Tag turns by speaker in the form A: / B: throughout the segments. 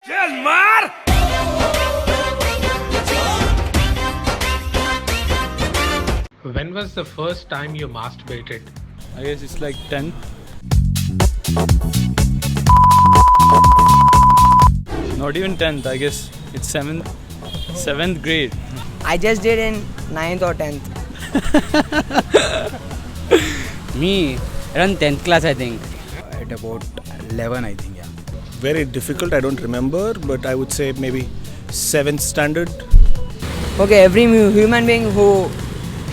A: चल मार.
B: When was the first time you masturbated?
C: I guess it's like 10th. Not even 10th, I guess it's 7th grade.
D: I just did in 9th or 10th.
E: Me, around 10th class, I think.
F: At about 11, I think, yeah.
G: Very difficult, I don't remember, but I would say maybe 7th standard.
D: Okay, every human being who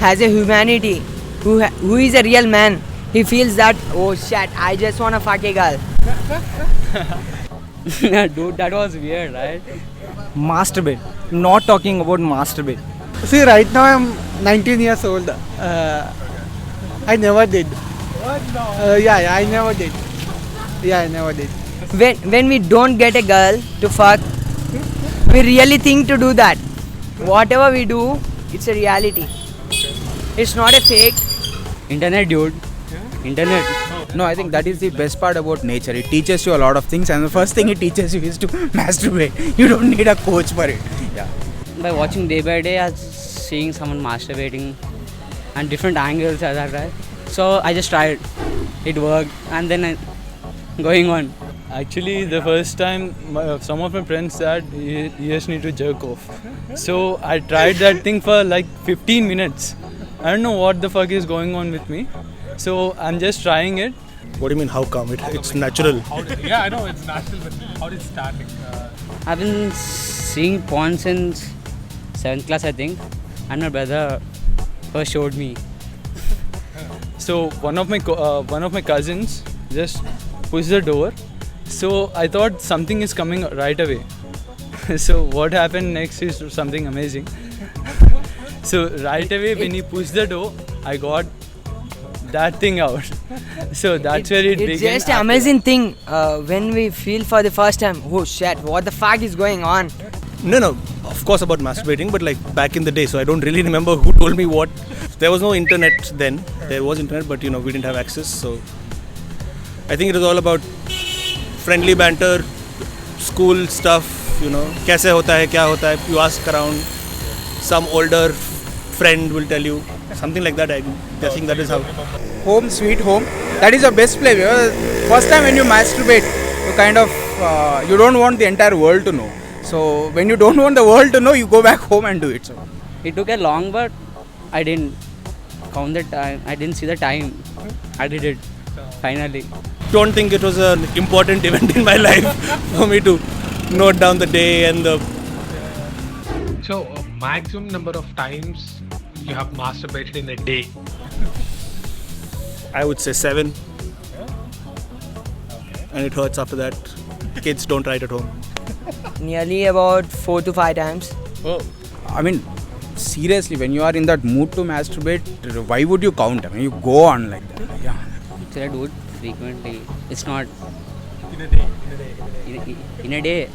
D: has a humanity, who is a real man, he feels that, oh shit, I just wanna fuck a girl.
E: Dude, that was weird, right?
F: Masturbate. Not talking about masturbate.
H: See, right now I'm 19 years old. I never did. I never did. Yeah, I never did.
D: When we don't get a girl to fuck, we really think to do that. Whatever we do, it's a reality. It's not a fake.
E: Internet, dude. Internet.
F: No, I think that is the best part about nature. It teaches you a lot of things, and the first thing it teaches you is to masturbate. You don't need a coach for it. Yeah.
E: By watching day by day, I was seeing someone masturbating and different angles as that, right? So I just tried. It worked, and then going on.
C: Actually, the first time, some of my friends said you just need to jerk off. So I tried that thing for like 15 minutes. I don't know what the fuck is going on with me. So I'm just trying it.
G: What do you mean, how come? It's natural.
B: Yeah, I know it's natural, but how did it start?
E: I've been seeing porn since 7th class, I think, and my brother first showed me.
C: So one of my cousins just pushed the door. So I thought something is coming right away. So what happened next is something amazing. So right away when he pushed the door, I got that thing out. So that's where it began.
D: It's just an amazing thing when we feel for the first time, oh shit, what the fuck is going on?
G: No, of course about masturbating, but like back in the day, so I don't really remember who told me what. There was no internet then. There was internet, but we didn't have access. So I think it was all about friendly banter, school stuff, कैसे होता है, क्या होता है. You ask around, some older friend will tell you. Something like that, I'm guessing that is how.
F: Home, sweet home. That is your best play. First time when you masturbate, you kind of, you don't want the entire world to know. So when you don't want the world to know, you go back home and do it. So
E: It took a long, but I didn't count the time. I didn't see the time. I did it finally.
G: Don't think it was an important event in my life for me to note down the day and the.
B: So, maximum number of times you have masturbated in a day?
G: I would say 7. And it hurts after that. Kids don't write at home.
D: Nearly about 4 to 5 times.
C: Oh,
F: I mean, seriously, when you are in that mood to masturbate, why would you count? I mean, you go on like that. Yeah.
E: So I do it frequently. It's not
B: In a day.
E: in a day.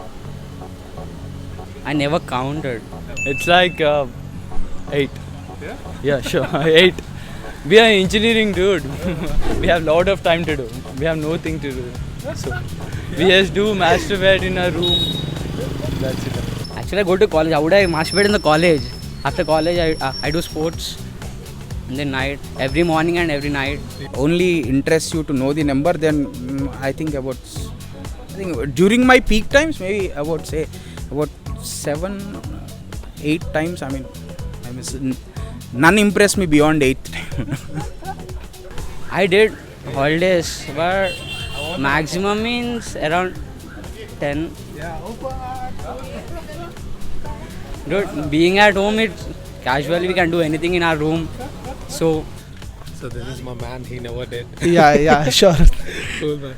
E: I never counted.
C: it's like 8. Yeah, sure, 8. We are engineering, dude. We have lot of time to do. We have nothing to do. So we just do masturbate in a room. That's it.
E: Actually, I go to college. How would I masturbate in the college? After college, I do sports. And then night, every morning and every night.
F: Only interests you to know the number, then I think during my peak times, maybe I would say about 7, 8 times. I mean, none impressed me beyond 8th time.
E: I did holidays, but maximum means around 10. Dude, being at home, it's casually we can do anything in our room. So
B: this is my man, he never did.
H: Yeah, sure.
B: Cool, man.